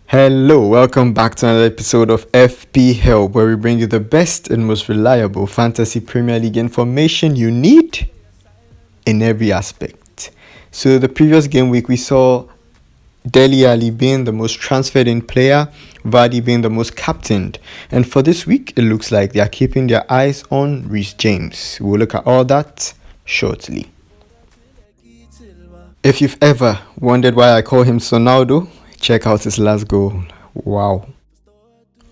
Hello, welcome back to another episode of FPheLp, where we bring you the best and most reliable fantasy Premier League information you need in every aspect. So the previous game week we saw Dele Alli being the most transferred in player, Vardy being the most captained, and for this week it looks like they are keeping their eyes on Reece James. We'll look at all that shortly. If you've ever wondered why I call him Sonaldo, check out his last goal. Wow.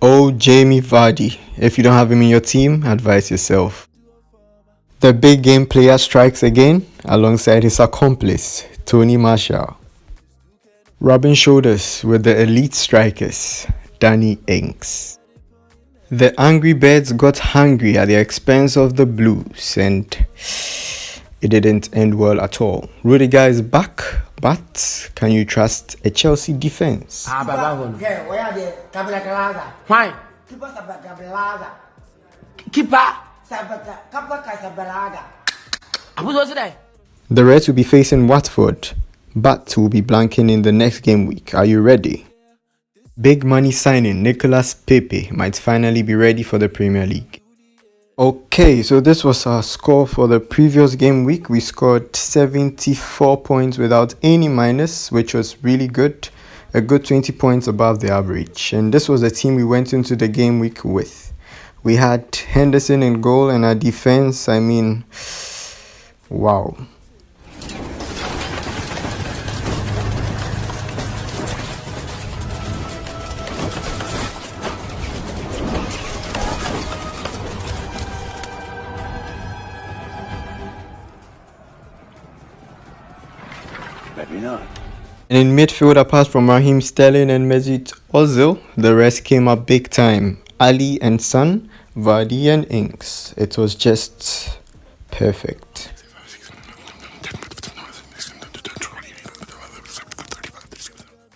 Oh, Jamie Vardy. If you don't have him in your team, advise yourself. The big game player strikes again alongside his accomplice, Tony Marshall. Rubbing shoulders with the elite strikers, Danny Ings. The Angry Birds got hungry at the expense of the Blues, and it didn't end well at all. Rudiger is back, but can you trust a Chelsea defense? Why? The Reds will be facing Watford, but will be blanking in the next game week. Are you ready? Big money signing Nicolas Pepe might finally be ready for the Premier League. Okay, so this was our score for the previous game week. We scored 74 points without any minus, which was really good. A good 20 points above the average. And this was the team we went into the game week with. We had Henderson in goal, and our defense, wow. And in midfield, apart from Raheem Sterling and Mesut Ozil, the rest came up big time. Ali and Son, Vardy and Ings. It was just perfect.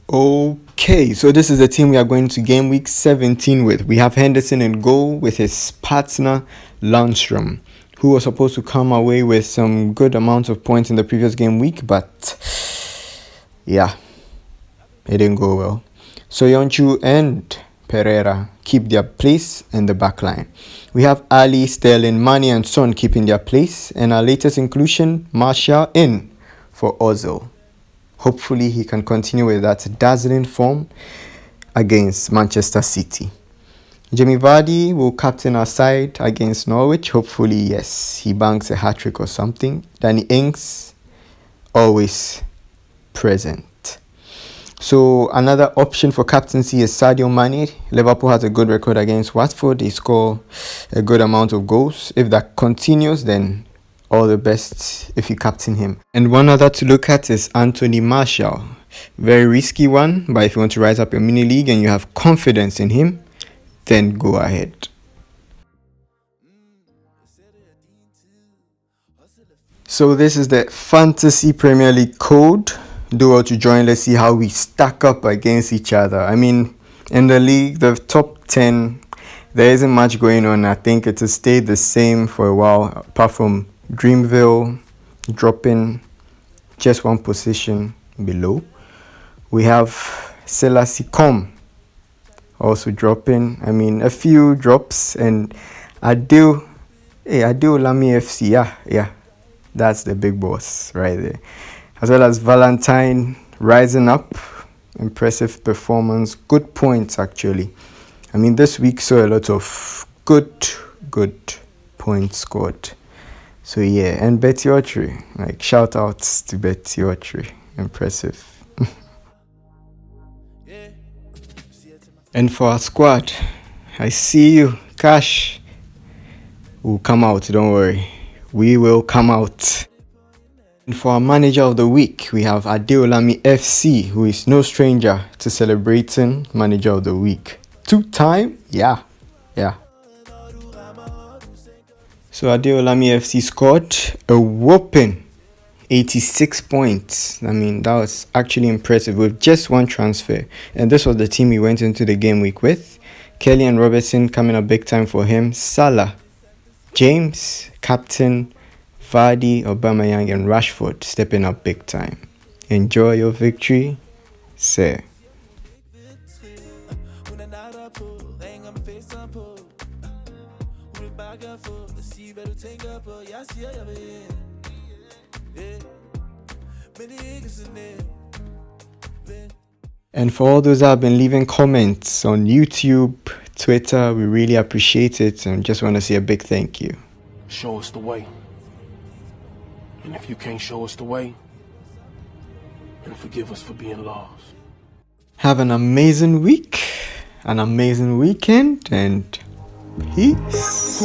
Okay, so this is the team we are going to game week 17 with. We have Henderson in goal with his partner Lundstrom, who was supposed to come away with some good amount of points in the previous game week, but yeah, it didn't go well. Soyuncu and Pereira keep their place in the back line. We have Ali, Sterling, Mane and Son keeping their place, and our latest inclusion, Martial, in for Ozil. Hopefully he can continue with that dazzling form against Manchester City. Jamie Vardy will captain our side against Norwich. Hopefully, yes, he banks a hat-trick or something. Danny Ings, always present. So another option for captaincy is Sadio Mane. Liverpool has a good record against Watford. They score a good amount of goals. If that continues, then all the best if you captain him. And one other to look at is Anthony Martial. Very risky one, but if you want to rise up your mini league and you have confidence in him, then go ahead. So this is the Fantasy Premier League code. Do well to join. Let's see how we stack up against each other. In the league, the top 10, there isn't much going on. I think it has stayed the same for a while, apart from Dreamville dropping just one position below. We have Selassie.com also dropping. A few drops, and Adil Lami FC, yeah, that's the big boss right there. As well as Valentine rising up, impressive performance, good points actually. This week saw a lot of good points scored. So yeah, and Betty Autry, shout outs to Betty Autry, impressive. And for our squad, I see you, Cash. We'll come out, don't worry. We will come out. And for our manager of the week, we have Adeolami FC, who is no stranger to celebrating manager of the week. 2-time? Yeah. So Adeolami FC scored a whopping 86 points. I mean, that was actually impressive with just one transfer. And this was the team he went into the game week with. Kelly and Robertson coming up big time for him. Salah, James, Captain, Vardy, Aubameyang, and Rashford stepping up big time. Enjoy your victory, sir. And for all those that have been leaving comments on YouTube, Twitter, we really appreciate it and just want to say a big thank you. Show us the way. And if you can't show us the way, then forgive us for being lost. Have an amazing week, an amazing weekend, and peace.